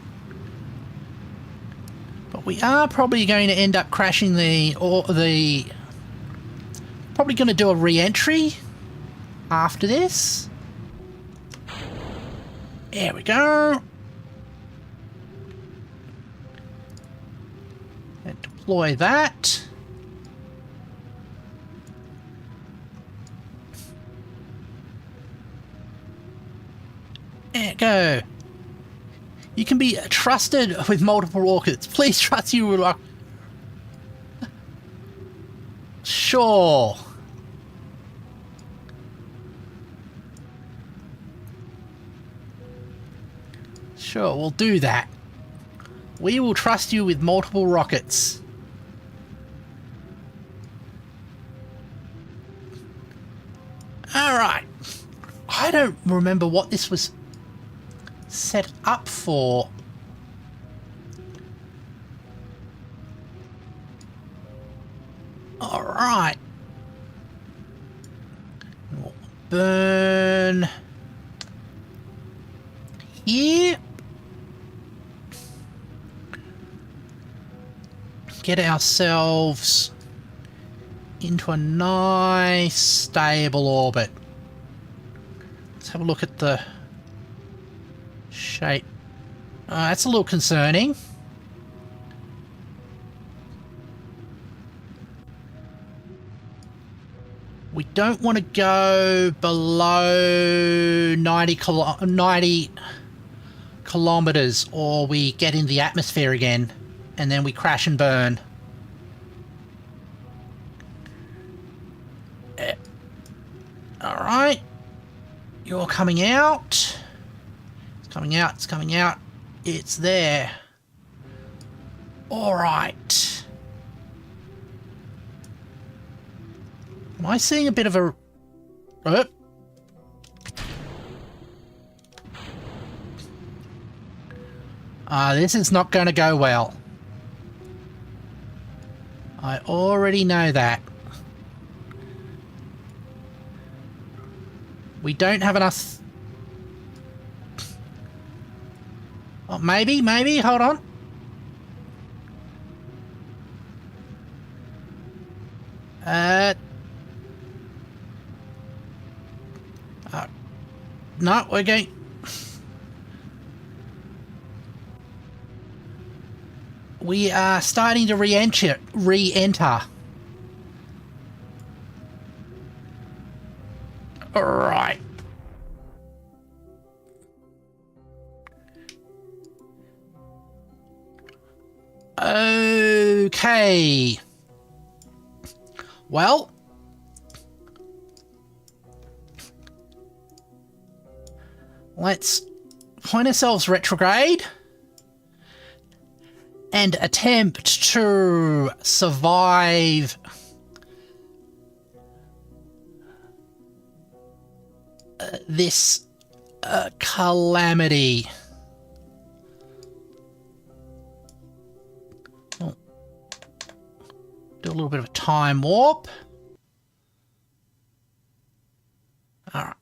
But we are probably going to end up crashing probably going to do a re-entry after this. There we go. And deploy that. There you go. You can be trusted with multiple rockets. Please trust you with... Sure. Sure, we'll do that. We will trust you with multiple rockets. Alright. I don't remember what this was set up for. Alright. We'll burn here. Get ourselves into a nice stable orbit. Let's have a look at the shape. That's a little concerning. We don't want to go below 90 kilometers or we get in the atmosphere again and then we crash and burn. Alright. You're coming out. It's coming out, it's coming out. It's there. Alright. Am I seeing a bit of a... this is not going to go well. I already know that. We don't have enough... Oh, maybe, hold on. No, we're going... We are starting to re-enter. Alright. Okay. Well. Let's point ourselves retrograde and attempt to survive this calamity. Oh. Do a little bit of a time warp. Alright.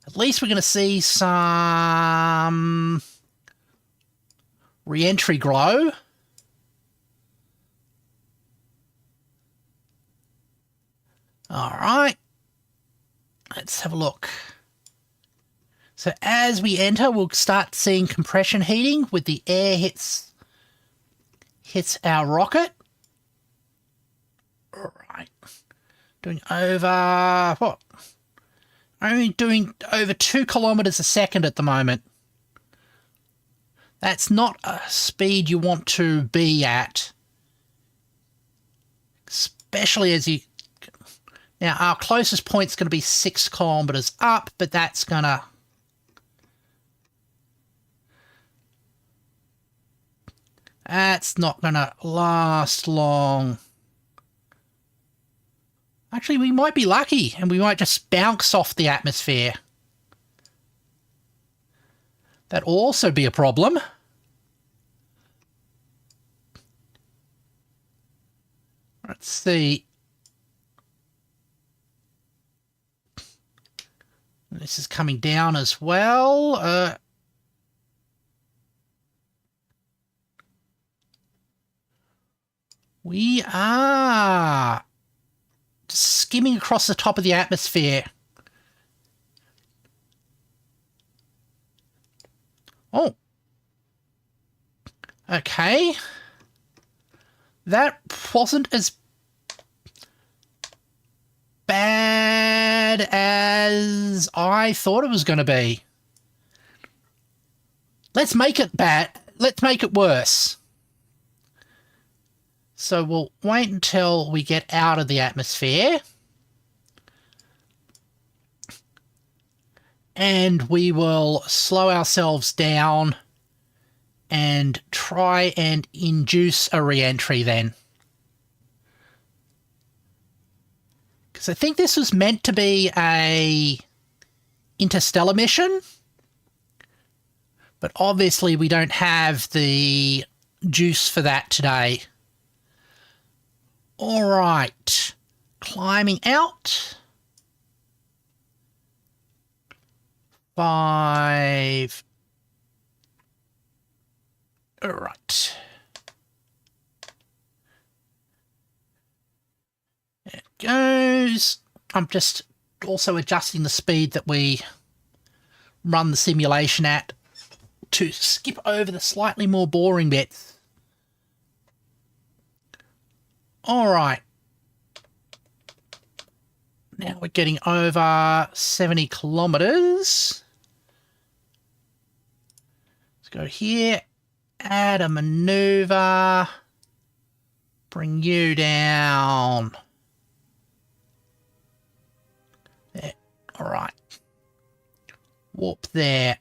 At least we're going to see some re-entry glow. Alright. Let's have a look. So as we enter, we'll start seeing compression heating with the air hits our rocket. Alright. Doing over... what? Only doing over 2 kilometers a second at the moment. That's not a speed you want to be at. Especially as you... Now, our closest point's going to be 6 kilometers up, but that's going to... That's not going to last long. Actually, we might be lucky, and we might just bounce off the atmosphere. That'd also be a problem. Let's see. This is coming down as well. We are skimming across the top of the atmosphere. Oh. Okay. That wasn't as bad as I thought it was going to be. Let's make it bad. Let's make it worse. So we'll wait until we get out of the atmosphere. And we will slow ourselves down and try and induce a re-entry then. Because I think this was meant to be a interstellar mission. But obviously we don't have the juice for that today. All right, climbing out. 5. All right. There it goes. I'm just also adjusting the speed that we run the simulation at to skip over the slightly more boring bits. All right. Now we're getting over 70 kilometers. Let's go here, add a maneuver, bring you down. There, all right. Warp there.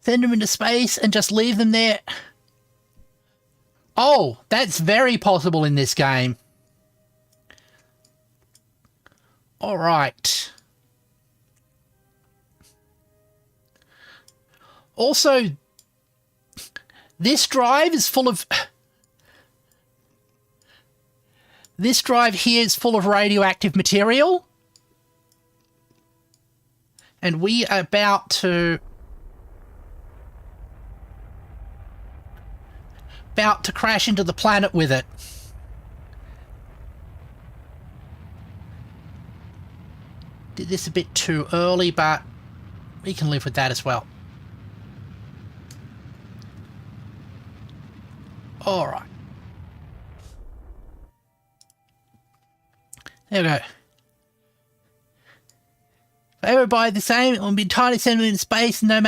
Send them into space and just leave them there. Oh, that's very possible in this game. All right. Also, this drive is full of... This drive here is full of radioactive material. And we are about to crash into the planet with it. Did this a bit too early, but we can live with that as well. All right. There we go. If everybody the same, it will be entirely sent in space, no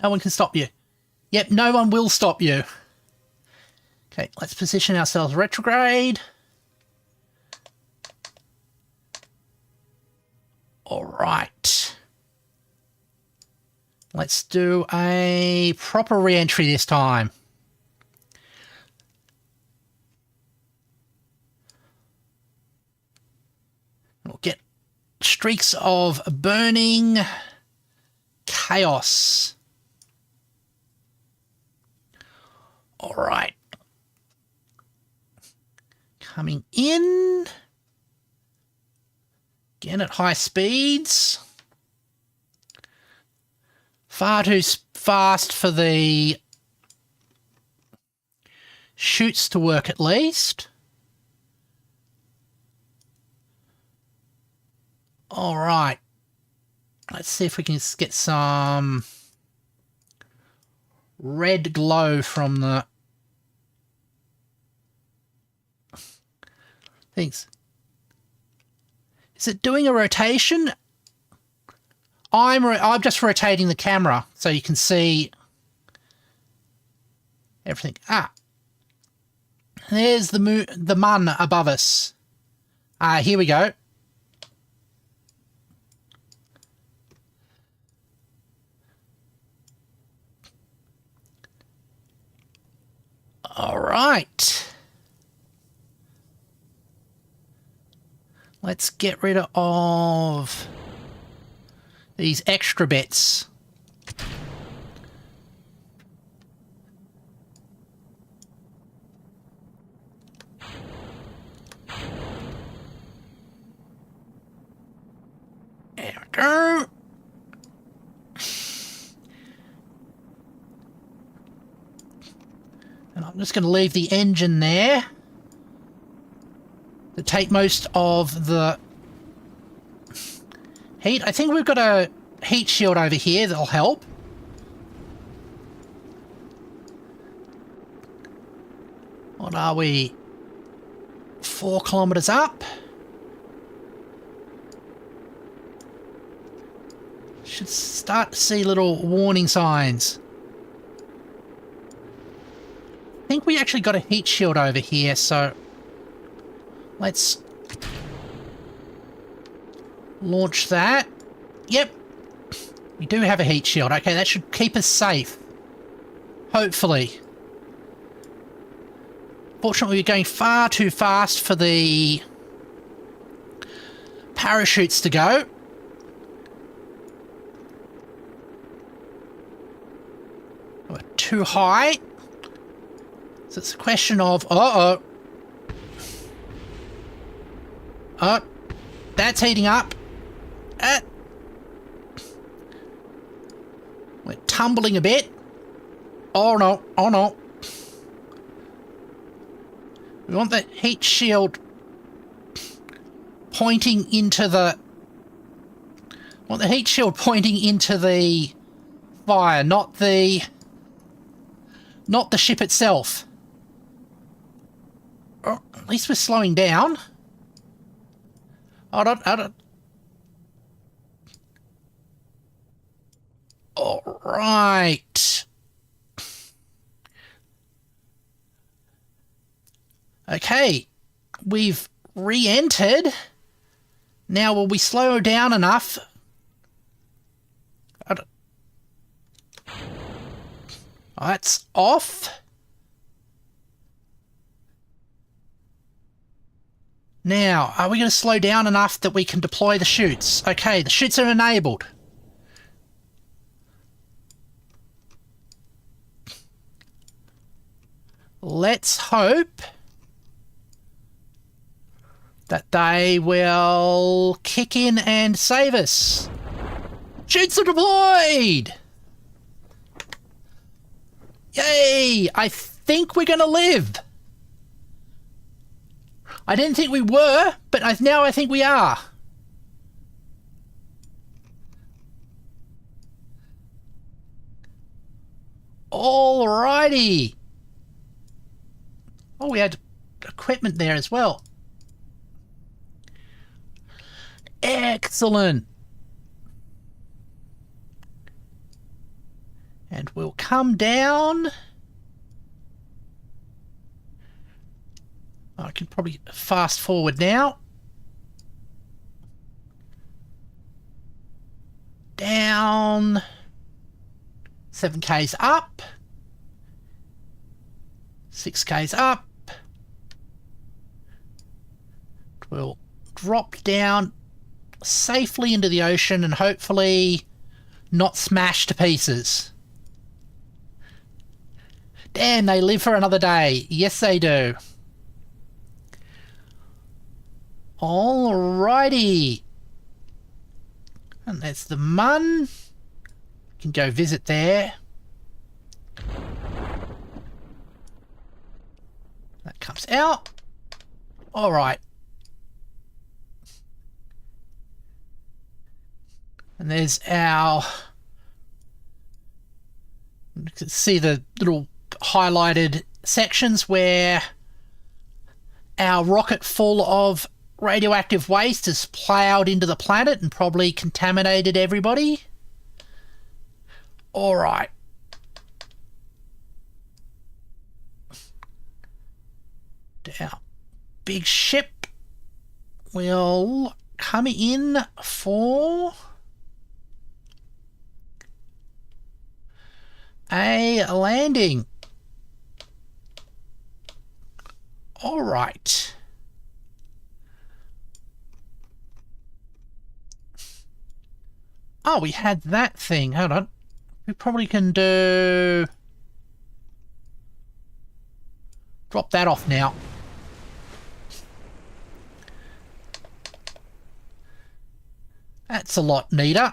one can stop you. Yep, no one will stop you. Okay, let's position ourselves retrograde. All right. Let's do a proper re-entry this time. We'll get streaks of burning chaos. All right. Coming in. Again at high speeds. Far too fast for the chutes to work at least. All right. Let's see if we can get some red glow from the things. Is it doing a rotation? I'm just rotating the camera so you can see everything. Ah, there's the mun above us. Here we go. All right. Let's get rid of these extra bits. There we go. And I'm just going to leave the engine there to take most of the heat. I think we've got a heat shield over here that'll help. What are we? 4 kilometers up. Should start to see little warning signs. I think we actually got a heat shield over here, so let's launch that. Yep, we do have a heat shield. Okay, that should keep us safe. Hopefully. Fortunately, we're going far too fast for the parachutes to go. We're too high. So it's a question of, oh, that's heating up. We're tumbling a bit. Oh no, oh no. We want the heat shield pointing into the... want the heat shield pointing into the fire, not the ship itself. Oh, at least we're slowing down. Hold on. All right. Okay, we've re-entered. Now, will we slow down enough? That's off. Now, are we going to slow down enough that we can deploy the chutes? Okay, the chutes are enabled. Let's hope that they will kick in and save us. Chutes are deployed! Yay! I think we're going to live. I didn't think we were, but now I think we are. Alrighty. Oh, we had equipment there as well. Excellent. And we'll come down. I can probably fast forward now. Down. 7K's up. 6K's up. We'll drop down safely into the ocean and hopefully not smash to pieces. Damn, they live for another day. Yes, they do. Alrighty. And there's the mun. You can go visit there. That comes out. Alright. And there's our... You can see the little highlighted sections where our rocket full of radioactive waste has ploughed into the planet and probably contaminated everybody. Alright. Our big ship will come in for a landing. Alright. Oh, we had that thing. Hold on. We probably can do... Drop that off now. That's a lot neater.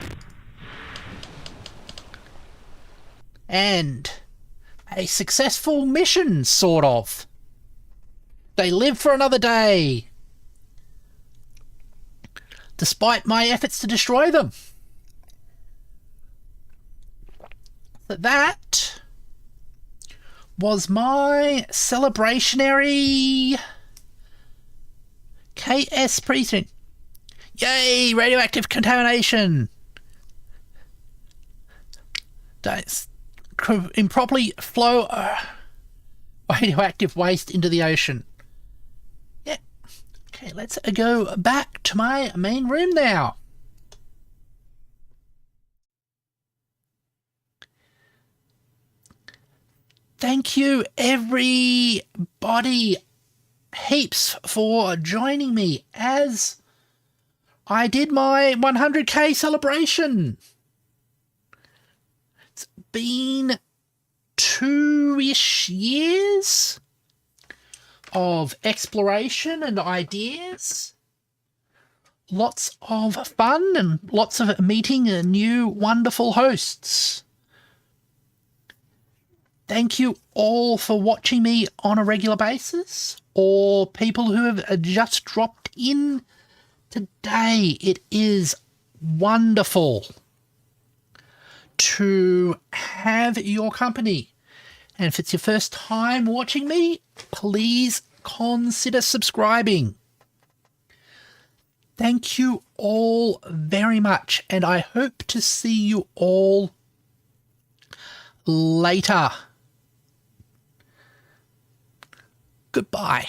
And a successful mission, sort of. They live for another day. Despite my efforts to destroy them. So that was my celebrationary KS precinct. Yay! Radioactive contamination! That's improperly flow radioactive waste into the ocean. Yeah. Okay, let's go back to my main room now. Thank you, everybody, heaps for joining me as I did my 100K celebration. It's been 2-ish years of exploration and ideas. Lots of fun and lots of meeting new wonderful hosts. Thank you all for watching me on a regular basis, or people who have just dropped in today. It is wonderful to have your company. And if it's your first time watching me, please consider subscribing. Thank you all very much, and I hope to see you all later. Goodbye.